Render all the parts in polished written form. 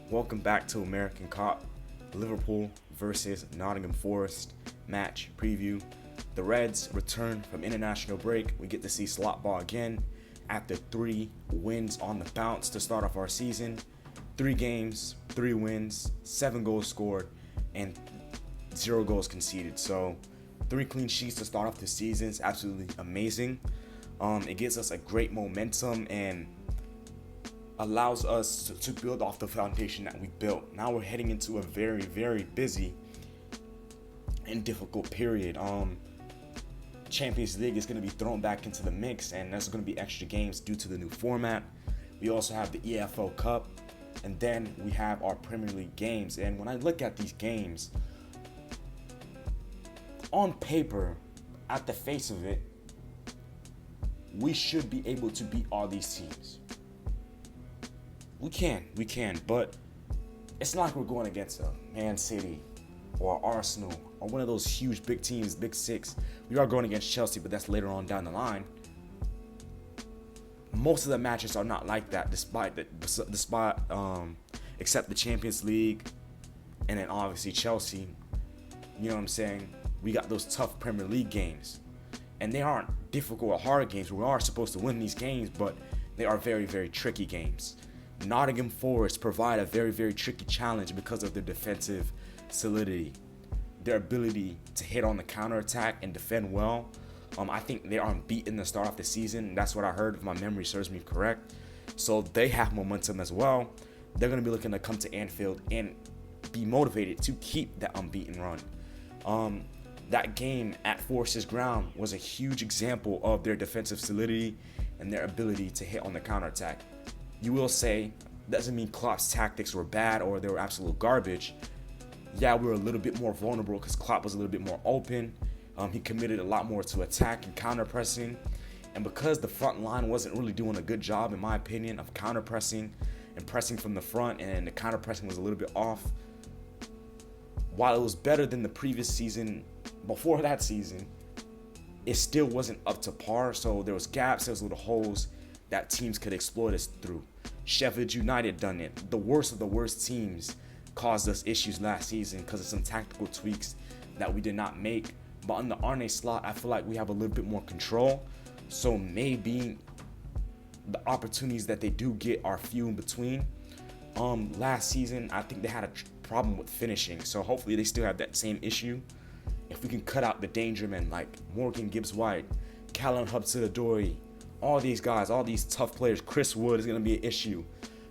Welcome back to American Cop, Liverpool versus Nottingham Forest match preview. The Reds return from international break. We get to see slot ball again after 3 wins on the bounce to start off our season. 3 games, 3 wins, 7 goals scored, and 0 goals conceded. So 3 clean sheets to start off the season is absolutely amazing. It gives us a great momentum and allows us to build off the foundation that we built. Now we're heading into a very, very busy and difficult period. Champions League is going to be thrown back into the mix, and there's going to be extra games due to the new format. We also have the EFL Cup, and then we have our Premier League games. And when I look at these games, on paper, at the face of it, we should be able to beat all these teams. We can, but it's not like we're going against a Man City or Arsenal or one of those huge big teams, Big Six. We are going against Chelsea, but that's later on down the line. Most of the matches are not like that, despite except the Champions League and then obviously Chelsea. You know what I'm saying? We got those tough Premier League games, and they aren't difficult or hard games. We are supposed to win these games, but they are very, very tricky games. Nottingham Forest provide a very, very tricky challenge because of their defensive solidity, their ability to hit on the counterattack and defend well. I think they are unbeaten to start off the season. That's what I heard, if my memory serves me correct. So they have momentum as well. They're going to be looking to come to Anfield and be motivated to keep that unbeaten run. That game at Forest's ground was a huge example of their defensive solidity and their ability to hit on the counterattack. You will say, doesn't mean Klopp's tactics were bad or they were absolute garbage. Yeah, we were a little bit more vulnerable because Klopp was a little bit more open. He committed a lot more to attack and counter pressing. And because the front line wasn't really doing a good job, in my opinion, of counter pressing and pressing from the front, and the counter pressing was a little bit off, while it was better than the previous season, before that season, it still wasn't up to par. So there was gaps, there was little holes that teams could exploit us through. Sheffield United done it. The worst of the worst teams caused us issues last season because of some tactical tweaks that we did not make. But on the Arne slot, I feel like we have a little bit more control. So maybe the opportunities that they do get are few in between. Last season, I think they had a problem with finishing. So hopefully they still have that same issue. If we can cut out the danger men like Morgan Gibbs-White, Callum Hudson-Odoi, all these guys, all these tough players. Chris Wood is going to be an issue.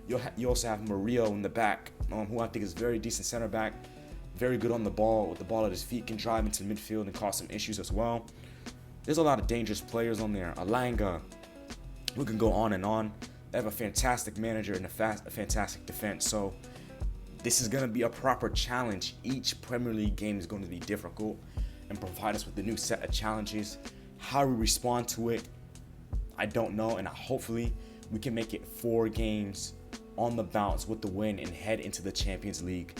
You also have Murillo in the back, who I think is a very decent center back. Very good on the ball. With the ball at his feet, can drive into midfield and cause some issues as well. There's a lot of dangerous players on there. Alanga. We can go on and on. They have a fantastic manager and a fantastic defense. So this is going to be a proper challenge. Each Premier League game is going to be difficult and provide us with a new set of challenges. How we respond to it, I don't know, and hopefully we can make it 4 games on the bounce with the win and head into the Champions League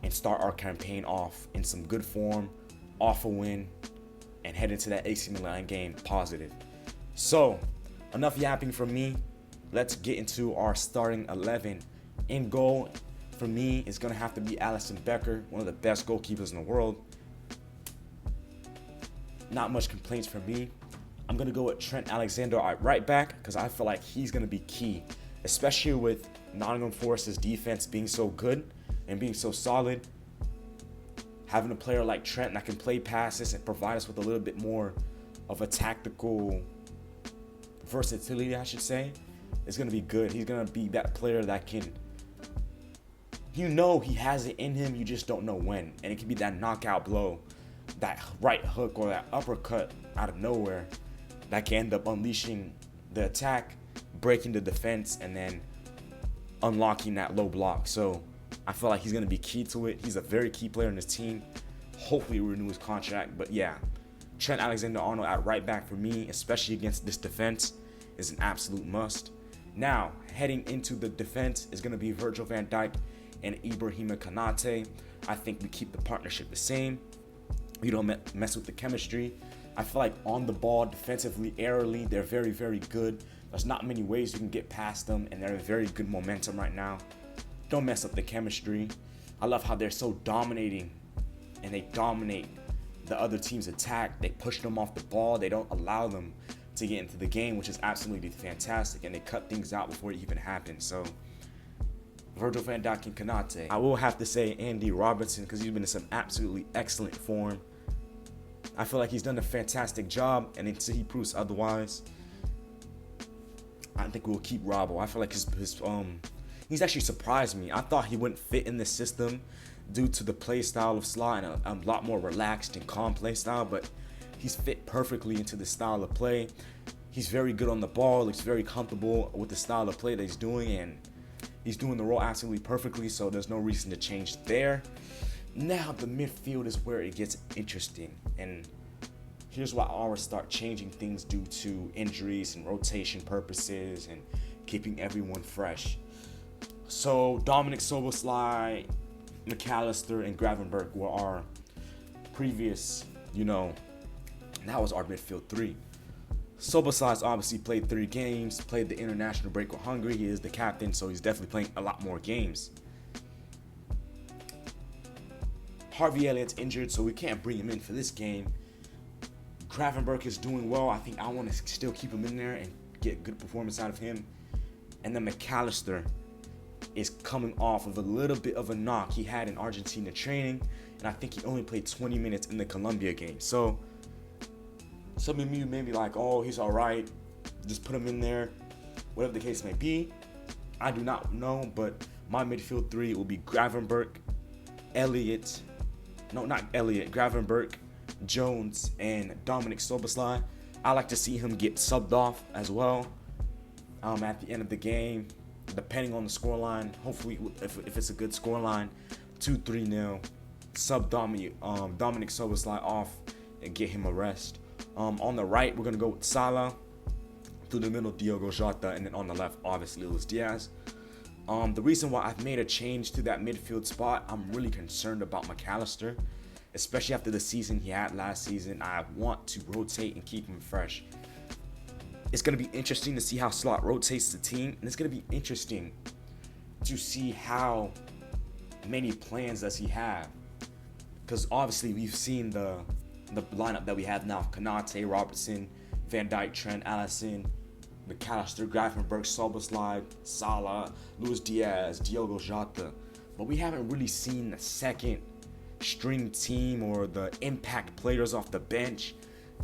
and start our campaign off in some good form, off a win, and head into that AC Milan game positive. So, enough yapping from me. Let's get into our starting 11. In goal, for me, is going to have to be Alisson Becker, one of the best goalkeepers in the world. Not much complaints from me. I'm going to go with Trent Alexander at right back because I feel like he's going to be key, especially with Nottingham Forest's defense being so good and being so solid. Having a player like Trent that can play passes and provide us with a little bit more of a tactical versatility, I should say, is going to be good. He's going to be that player that can, he has it in him, you just don't know when. And it can be that knockout blow, that right hook or that uppercut out of nowhere that can end up unleashing the attack, breaking the defense, and then unlocking that low block. So I feel like he's going to be key to it. He's a very key player in this team. Hopefully we renew his contract. But yeah, Trent Alexander-Arnold at right back for me, especially against this defense, is an absolute must. Now, heading into the defense is going to be Virgil van Dijk and Ibrahima Konate. I think we keep the partnership the same. We don't mess with the chemistry. I feel like on the ball, defensively, aerially, they're very, very good. There's not many ways you can get past them, and they're in very good momentum right now. Don't mess up the chemistry. I love how they're so dominating, and they dominate the other team's attack. They push them off the ball. They don't allow them to get into the game, which is absolutely fantastic, and they cut things out before it even happens. So Virgil van Dijk and Konate. I will have to say Andy Robertson, because he's been in some absolutely excellent form. I feel like he's done a fantastic job, and until he proves otherwise, I think we'll keep Robbo. I feel like he's actually surprised me. I thought he wouldn't fit in the system due to the play style of Slot and a lot more relaxed and calm play style, but he's fit perfectly into the style of play. He's very good on the ball, looks very comfortable with the style of play that he's doing, and he's doing the role absolutely perfectly, so there's no reason to change there. Now the midfield is where it gets interesting, and here's why I always start changing things due to injuries and rotation purposes and keeping everyone fresh. So Dominic Szoboszlai, McAllister, and Gravenberch were our previous, that was our midfield three. Szoboszlai's obviously played 3 games, played the international break with Hungary. He is the captain, so he's definitely playing a lot more games. Harvey Elliott's injured, so we can't bring him in for this game. Gravenberch is doing well. I think I want to still keep him in there and get good performance out of him. And then McAllister is coming off of a little bit of a knock he had in Argentina training, and I think he only played 20 minutes in the Colombia game. So some of you may be like, oh, he's all right, just put him in there, whatever the case may be. I do not know, but my midfield 3 will be Gravenberch, Gravenberch, Jones, and Dominic Szoboszlai. I like to see him get subbed off as well at the end of the game, depending on the scoreline. Hopefully, if it's a good scoreline, 2-3-0, sub Dominic Szoboszlai off and get him a rest. On the right, we're going to go with Salah. Through the middle, Diogo Jota. And then on the left, obviously, Luis Diaz. The reason why I've made a change to that midfield spot, I'm really concerned about McAllister. Especially after the season he had last season. I want to rotate and keep him fresh. It's going to be interesting to see how Slot rotates the team. And it's going to be interesting to see how many plans does he have. Because obviously, we've seen the lineup that we have now: Konate, Robertson, Van Dijk, Trent, Alisson, McAllister, Gravenberch, Szoboszlai, Salah, Luis Diaz, Diogo Jota. But we haven't really seen the second string team or the impact players off the bench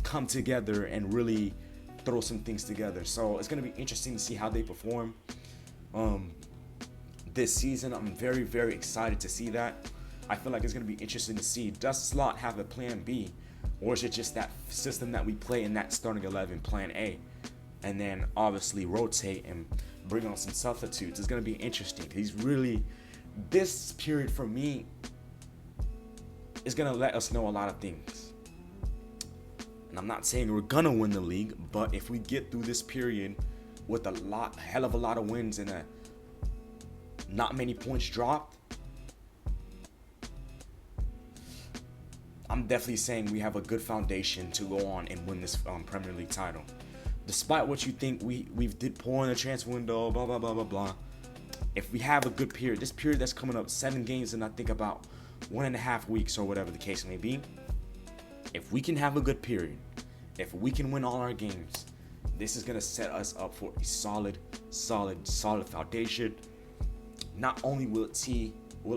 come together and really throw some things together. So it's going to be interesting to see how they perform this season. I'm very, very excited to see that. I feel like it's going to be interesting to see, does Slot have a plan B? Or is it just that system that we play in that starting 11, plan A? And then obviously rotate and bring on some substitutes. It's going to be interesting. This period for me is going to let us know a lot of things. And I'm not saying we're going to win the league, but if we get through this period with a hell of a lot of wins and not many points dropped, I'm definitely saying we have a good foundation to go on and win this Premier League title. Despite what you think, we did poor in the transfer window, blah, blah, blah, blah, blah. If we have a good period, this period that's coming up, 7 games and I think about 1.5 weeks or whatever the case may be, if we can have a good period, if we can win all our games, this is going to set us up for a solid foundation. Not only will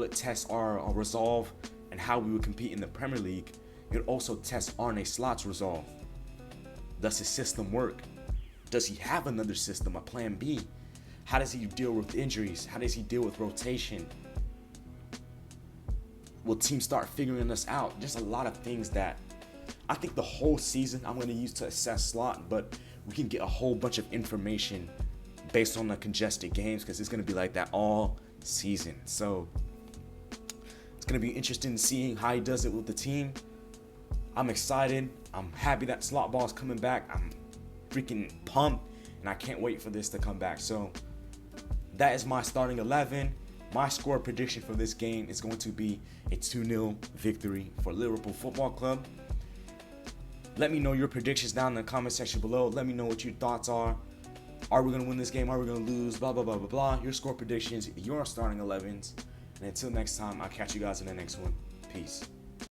it test our resolve and how we would compete in the Premier League, it also tests Arne Slot's resolve. Does his system work? Does he have another system, a plan B? How does he deal with injuries? How does he deal with rotation? Will teams start figuring us out? Just a lot of things that I think the whole season I'm going to use to assess Slot, but we can get a whole bunch of information based on the congested games, because it's going to be like that all season. So it's going to be interesting to see how he does it with the team. I'm excited. I'm happy that Slot Ball is coming back. I'm freaking pumped, and I can't wait for this to come back. So that is my starting 11. My score prediction for this game is going to be a 2-0 victory for Liverpool Football Club. Let me know your predictions down in the comment section below. Let me know what your thoughts are. Are we going to win this game? Are we going to lose? Blah, blah, blah, blah, blah. Your score predictions, your starting 11s. And until next time, I'll catch you guys in the next one. Peace.